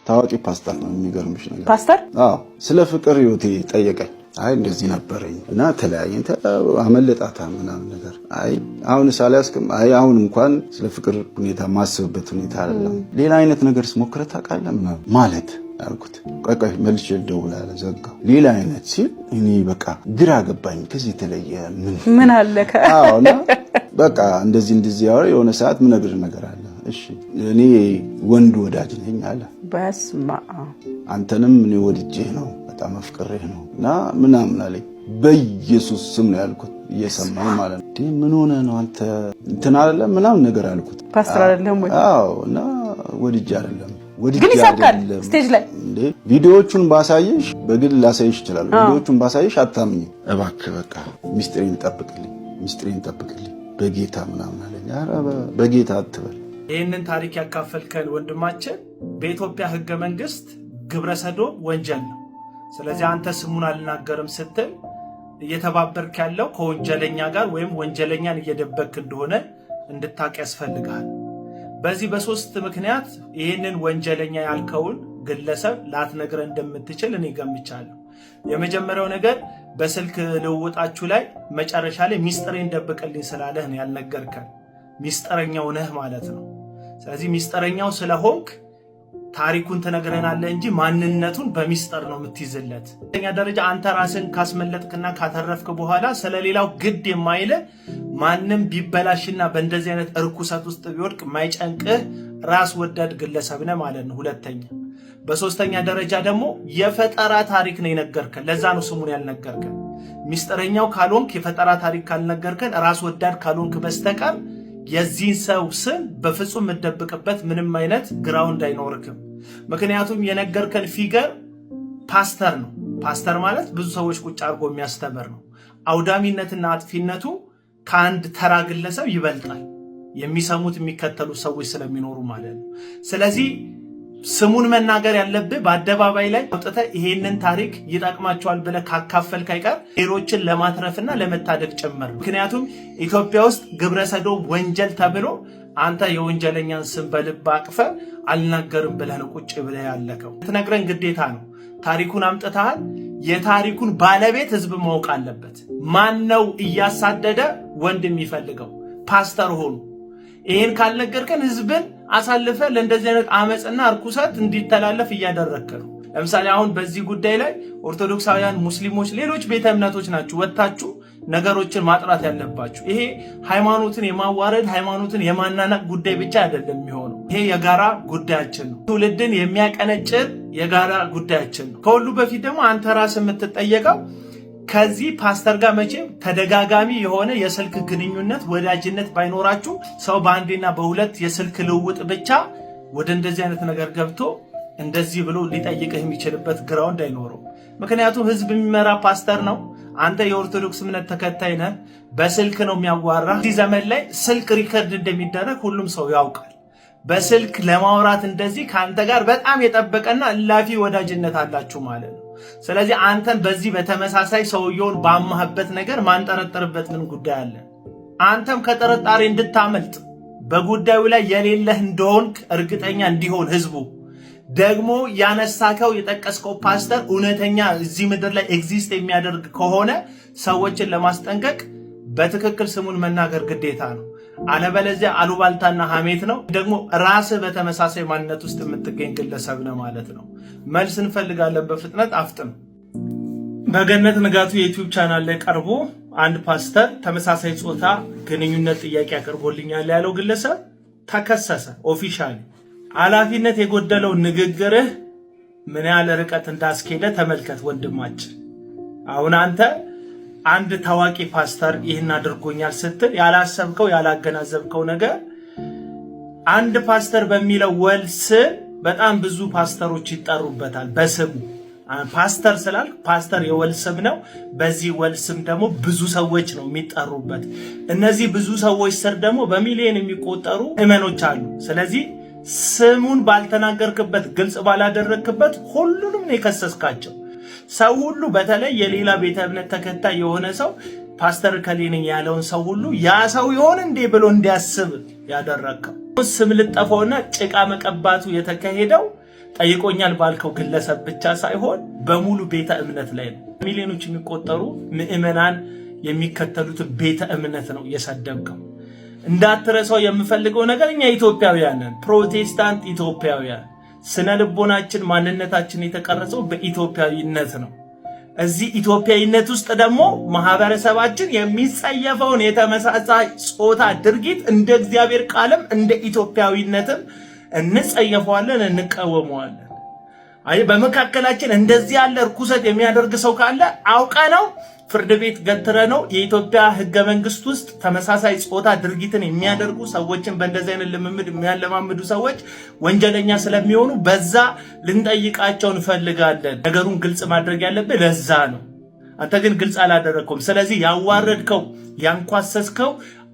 ታዋቂ ፓስተር ነው የሚገርምሽ ነገር ፓስተር ስለ ፍቅር ህይወቴ ጠየቀኝ አይ እንደዚህ ነበረኝ እና ተለያየን አመለጣታ ምናምን ነገር አይ አሁን ሳላስከም አይ አሁን እንኳን ስለ ፍቅር ሁኔታ ማስበበት ሁኔታ አይደለም ሌላ አይነት ነገር ስሞክረ ታውቃለህ ማለት አልኩት ቆይ መልሼ ልደውልልህ ዘጋው ሌላ አይነት ሲል እኔ በቃ ግራ ገባኝ ከዚህ ተለየ ምን አለከ አውና በቃ እንደዚህ ያወራ የሆነ ሰዓት ምን ነገር አለ እሺ እኔ ወንድ ወዳጅ ነኝ አለ በስማ አንተንም እኔ ወድጄ ነው በጣም አፍቅሬህ ነው እና ምናምን አለኝ በኢየሱስ ስም ነው ያልኩት እየሰማኝ ማለት ነው ምን ሆነ ነው አንተ እንትን አይደለም ምናምን ነገር አልኩት ፓስተር አይደለም ወይ እና ወድጄ አይደለም ግን ይሳካል ስቴጅ ላይ እንዴ ቪዲዮዎቹን ባሳይሽ በግል ላሳይሽ ይችላል ቪዲዮዎቹን ባሳይሽ አታምኝ እባክህ በቃ ሚስጥሬን ጠብቅልኝ በጌታ ምናምን አለኝ ኧረ በጌታ አትበል ይሄንን ታሪክ ያካፈልከን ወንድማችን በኢትዮጵያ ህገ መንግስት ግብረሰዶም ወንጀል ነው ስለዚህ አንተ ስሙን አልናገርም ስትል እየተባበርክ ያለው ከወንጀለኛ ጋር ወይም ወንጀለኛን እየደበክ እንደሆነ እንድታውቅ ያስፈልጋል በዚህ በሶስት ምክንያት ይሄንን ወንጀለኛ ያልከውን ግለሰብ ላትነግረ እንደምትችል እኔ ገምቻለሁ የመጀመሪያው ነገር በስልክ ልውውጣችሁ ላይ መጨረሻ ላይ ሚስጥሬን ደብቅልኝ ስላለህ ነው ያልነገርከን ሚስጥረኛው ነህ ማለት ነው ስለዚህ ሚስጥረኛው ስለሆንክ ታሪኩን ተነግረናለህ እንጂ ማንነቱን በሚስጥር ነው የምትይዝለት እኛ ደረጃ አንተ ራስን ካስመለጥክና ካተረፍክ በኋላ ስለሌላው ግድ የማይለ ማንንም ቢበላሽና በእንደዚህ አይነት እርኩሰት ውስጥ ቢወድቅ ማይጨንቅህ ራስ ወዳድ ግለሰብ ነህ ማለት ነው ሁለተኛ በሶስተኛ ደረጃ ደግሞ የፈጠራ ታሪክ ነው የነገርከን ለዛ ነው ስሙን ያልነገርከን ሚስጥረኛው ካልሆንክ የፈጠራ ታሪክ ካልነገርከን ራስ ወዳድ ካልሆንክ በስተቀር የዚህን ሰው ስም በፍጹም መደብቅበት ምንም አይነት ግራውንድ አይኖርክም ምክንያቱም የነገርከን ፊገር ፓስተር ነው ፓስተር ማለት ብዙ ሰዎች ቁጭ አርጎ የሚያስተምር ነው አውዳሚነትና አጥፊነቱ ከአንድ ተራ ግለሰብ ይበልጣል የሚሰሙት የሚከተሉ ሰዎች ስለሚኖሩ ማለት ነው ስለዚህ ስሙን መናገር ያለብህ በአደባባይ ላይ ወጥተ ይሄንን ታሪክ ይጣቅማቸዋል ብለ ካካፈልክ አይቀር ሌሎችን ለማትረፍና ለመታደግ ጭምር ምክንያቱም ኢትዮጵያ ውስጥ ግብረሰዶም ወንጀል ተብሎ አንተ የወንጀለኛን ስም በልብ አቅፈ አልናገርም ብለህ ነው ቁጭ ብለህ ያለከው ትነግረን ግዴታ ነው ታሪኩን አምጥተሃል የታሪኩን ባለቤት ህዝብ ማወቅ አለበት ማን ነው እያሳደደ ወንድ የሚፈልገው ፓስተር ሆኖ ይሄን ካልነገርከን ህዝብን አሳልፈ ለእንደዚህ አይነት አመጽና እርኩሰት እንዲተላለፍ እያደረከ ነው ለምሳሌ አሁን በዚህ ጉዳይ ላይ ኦርቶዶክሳውያን ሙስሊሞች ሌሎች ቤተ እምነቶች ናችሁ ወጣችሁ ነገሮችን ማጥራት ያለባችሁ ይሄ ሃይማኖትን የማዋረድ ሃይማኖትን የማናናቅ ጉዳይ ብቻ አይደለም የሚሆነው ይሄ የጋራ ጉዳያችን ነው ትውልድን የሚያቀነጭር የጋራ ጉዳያችን ነው ከሁሉ በፊት ደግሞ አንተ ራስህ የምትጠየቀው ከዚህ ፓስተር ጋር መቼም ተደጋጋሚ የሆነ የስልክ ግንኙነት ወዳጅነት ባይኖራችሁ ሰው በአንዴና በሁለት የስልክ ልውውጥ ብቻ ወደ እንደዚህ አይነት ነገር ገብቶ እንደዚህ ብሎ ሊጠይቅህ የሚችልበት ግራውንድ አይኖረው ምክንያቱም ህዝብ የሚመራ ፓስተር ነው አንተ የኦርቶዶክስ እምነት ተከታይ ነህ በስልክ ነው የሚያዋራ እዚህ ዘመን ላይ ስልክ ሪከርድ እንደሚደረግ ሁሉም ሰው ያውቃል በስልክ ለማውራት እንደዚህ ካንተ ጋር በጣም የጠበቀና እላፊ ወዳጅነት አላችሁ ማለት ነው ስለዚህ አንተን በዚህ በተመሳሳይ ሰውየውን ባማህበት ነገር ማንጠረጥርበት ምን ጉዳይ አለ አንተም ከጥርጣሬ እንድታመልጥ በጉዳዩ ላይ የሌለህ እንደሆንክ እርግጠኛ እንዲሆን ህዝቡ ደግሞ ያነሳከው የጠቀስከው ፓስተር እውነተኛ እዚህ ምድር ላይ ኤግዚስት የሚያደርግ ከሆነ ሰዎችን ለማስጠንቀቅ በትክክል ስሙን መናገር ግዴታ ነው አለበለዚያ አሉባልታና ሐሜት ነው ደግሞ ራስህ በተመሳሳይ ማንነት ውስጥ የምትገኝ ግለሰብ ነው ማለት ነው መልስ እንፈልጋለን በፍጥነት አፍጥን በገነት ንጋቱ የዩቲዩብ ቻናል ላይ ቀርቦ አንድ ፓስተር ተመሳሳይ ጾታ ግንኙነት ጥያቄ አቅርቦልኛል ያለው ግለሰብ ተከሰሰ ኦፊሻሊ ኃላፊነት የጎደለው ንግግርህ ምን ያህል ርቀት እንዳስኬደ ተመልከት ወንድማችን አሁን አንተ አንድ ታዋቂ ፓስተር ይህን አድርጎኛል ስትል ያላሰብከው ያላገናዘብከው ነገር አንድ ፓስተር በሚለው ወልስ በጣም ብዙ ፓስተሮች ይጠሩበታል በስሙ ፓስተር ስላል ፓስተር የወልስም ነው በዚህ ወልስም ደግሞ ብዙ ሰዎች ነው የሚጠሩበት እነዚህ ብዙ ሰዎች ስር ደግሞ በሚሊዮን የሚቆጠሩ እመኖች አሉ ስለዚህ ስሙን ባልተናገርክበት ግልጽ ባላደረክበት ሁሉንም ነው የከሰስካቸው ሰው ሁሉ በተለይ የሌላ ቤተ እምነት ተከታይ የሆነ ሰው ፓስተር ከሌነኝ ያለውን ሰው ሁሉ ያ ሰው ይሆን እንዴ ብሎ እንዲያስብ ያደረከው ስም ልጠፋውና ጭቃ መቀባቱ የተካሄደው ጠይቆኛል ባልከው ግለሰብ ብቻ ሳይሆን በሙሉ ቤተ እምነት ላይ ነው። ሚሊዮኖች የሚቆጠሩ ምዕመናን የሚከተሉት ቤተ እምነት ነው የሰደብከው። እንዳትረሳው የምፈልገው ነገር እኛ ኢትዮጵያውያንን ፕሮቴስታንት ኢትዮጵያውያን ስነ ልቦናችን ማንነታችን የተቀረጸው በኢትዮጵያዊነት ነው። እዚህ ኢትዮጵያዊነት ውስጥ ደግሞ ማህበረሰባችን የሚጸየፈውን የተመሳሳይ ጾታ ድርጊት እንደ እግዚአብሔር ቃልም እንደ ኢትዮጵያዊነትም እንጸየፈዋለን፣ እንቃወመዋለን። አይ በመካከላችን እንደዚህ ያለ ርኩሰት የሚያደርግ ሰው ካለ አውቀ ነው ፍርድ ቤት ገትረ ነው የኢትዮጵያ ሕገ መንግስት ውስጥ ተመሳሳይ ጾታ ድርጊትን የሚያደርጉ ሰዎችን በእንደዚህ አይነት ልምምድ የሚያለማምዱ ሰዎች ወንጀለኛ ስለሚሆኑ በዛ ልንጠይቃቸው እንፈልጋለን። ነገሩን ግልጽ ማድረግ ያለብህ ለዛ ነው። አንተ ግን ግልጽ አላደረግከውም። ስለዚህ ያዋረድከው ያንኳሰስከው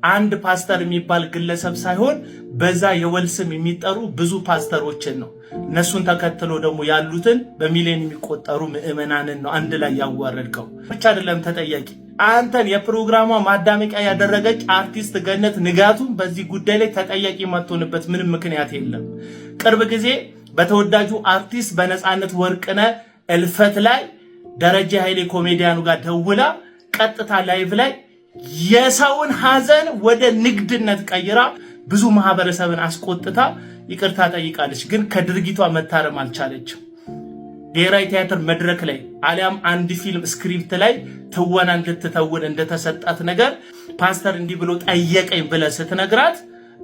አንድ ፓስተር የሚባል ግለሰብ ሳይሆን በዛ የወል ስም የሚጠሩ ብዙ ፓስተሮችን ነው። እነሱን ተከትሎ ደግሞ ያሉትን በሚሊዮን የሚቆጠሩ ምዕመናንን ነው አንድ ላይ ያዋረድከው። ብቻ አይደለም ተጠያቂ አንተን የፕሮግራሟ ማዳመቂያ ያደረገች አርቲስት ገነት ንጋቱ በዚህ ጉዳይ ላይ ተጠያቂ ማትሆንበት ምንም ምክንያት የለም። ቅርብ ጊዜ በተወዳጁ አርቲስት በነፃነት ወርቅነህ እልፈት ላይ ደረጀ ኃይሌ ኮሜዲያኑ ጋር ደውላ ቀጥታ ላይቭ ላይ የሰውን ሐዘን ወደ ንግድነት ቀይራ ብዙ ማህበረሰብን አስቆጥታ ይቅርታ ጠይቃለች። ግን ከድርጊቷ መታረም አልቻለችም። ብሔራዊ ቲያትር መድረክ ላይ አሊያም አንድ ፊልም ስክሪፕት ላይ ትወና እንድትተውን እንደተሰጣት ነገር ፓስተር እንዲህ ብሎ ጠየቀኝ ብለ ስትነግራት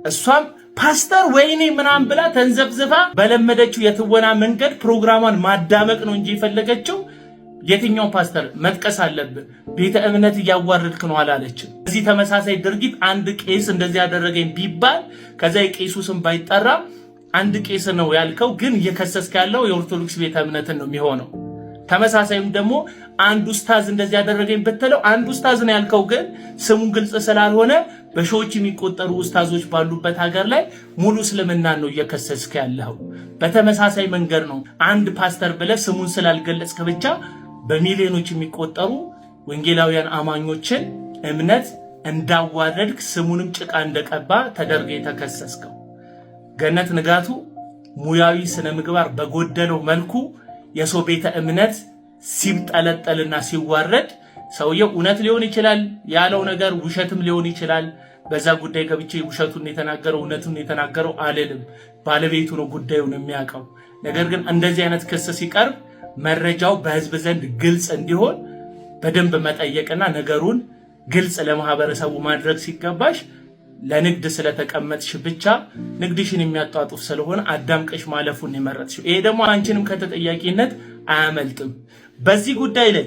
እሷም ፓስተር ወይኔ ምናምን ብላ ተንዘፍዝፋ በለመደችው የትወና መንገድ ፕሮግራሟን ማዳመቅ ነው እንጂ የፈለገችው የትኛው ፓስተር መጥቀስ አለብህ? ቤተ እምነት እያዋረድክ ነው አላለችም። እዚህ ተመሳሳይ ድርጊት አንድ ቄስ እንደዚህ ያደረገኝ ቢባል ከዛ የቄሱ ስም ባይጠራ አንድ ቄስ ነው ያልከው፣ ግን እየከሰስክ ያለው የኦርቶዶክስ ቤተ እምነትን ነው የሚሆነው። ተመሳሳይም ደግሞ አንድ ኡስታዝ እንደዚህ ያደረገኝ ብትለው አንድ ኡስታዝ ነው ያልከው፣ ግን ስሙ ግልጽ ስላልሆነ በሺዎች የሚቆጠሩ ኡስታዞች ባሉበት ሀገር ላይ ሙሉ እስልምናን ነው እየከሰስክ ያለው። በተመሳሳይ መንገድ ነው አንድ ፓስተር ብለህ ስሙን ስላልገለጽክ ብቻ በሚሊዮኖች የሚቆጠሩ ወንጌላውያን አማኞችን እምነት እንዳዋረድክ ስሙንም ጭቃ እንደቀባ ተደርገ የተከሰስከው። ገነት ንጋቱ ሙያዊ ስነ ምግባር በጎደለው መልኩ የሰው ቤተ እምነት ሲብጠለጠልና ሲዋረድ ሰውየው እውነት ሊሆን ይችላል ያለው ነገር ውሸትም ሊሆን ይችላል። በዛ ጉዳይ ገብቼ ውሸቱን የተናገረው እውነቱን የተናገረው አልልም። ባለቤቱ ነው ጉዳዩን የሚያውቀው። ነገር ግን እንደዚህ አይነት ክስ ሲቀርብ መረጃው በህዝብ ዘንድ ግልጽ እንዲሆን በደንብ መጠየቅና ነገሩን ግልጽ ለማህበረሰቡ ማድረግ ሲገባሽ ለንግድ ስለተቀመጥሽ ብቻ ንግድሽን የሚያጣጡፍ ስለሆነ አዳምቀሽ ማለፉን የመረጥሽ። ይሄ ደግሞ አንቺንም ከተጠያቂነት አያመልጥም። በዚህ ጉዳይ ላይ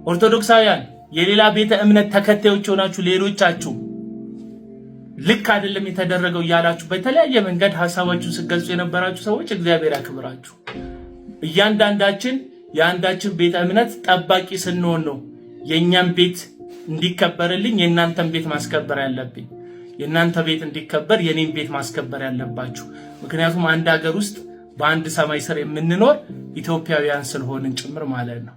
ኦርቶዶክሳውያን የሌላ ቤተ እምነት ተከታዮች ሆናችሁ ሌሎቻችሁ ልክ አይደለም የተደረገው ያላችሁ በተለያየ መንገድ ሐሳባችሁን ስትገልጹ የነበራችሁ ሰዎች እግዚአብሔር ያክብራችሁ። እያንዳንዳችን የአንዳችን ቤተ እምነት ጠባቂ ስንሆን ነው የኛን ቤት እንዲከበርልኝ የእናንተን ቤት ማስከበር ያለብኝ፣ የእናንተ ቤት እንዲከበር የኔን ቤት ማስከበር ያለባችሁ። ምክንያቱም አንድ ሀገር ውስጥ በአንድ ሰማይ ስር የምንኖር ኢትዮጵያውያን ስለሆንን ጭምር ማለት ነው።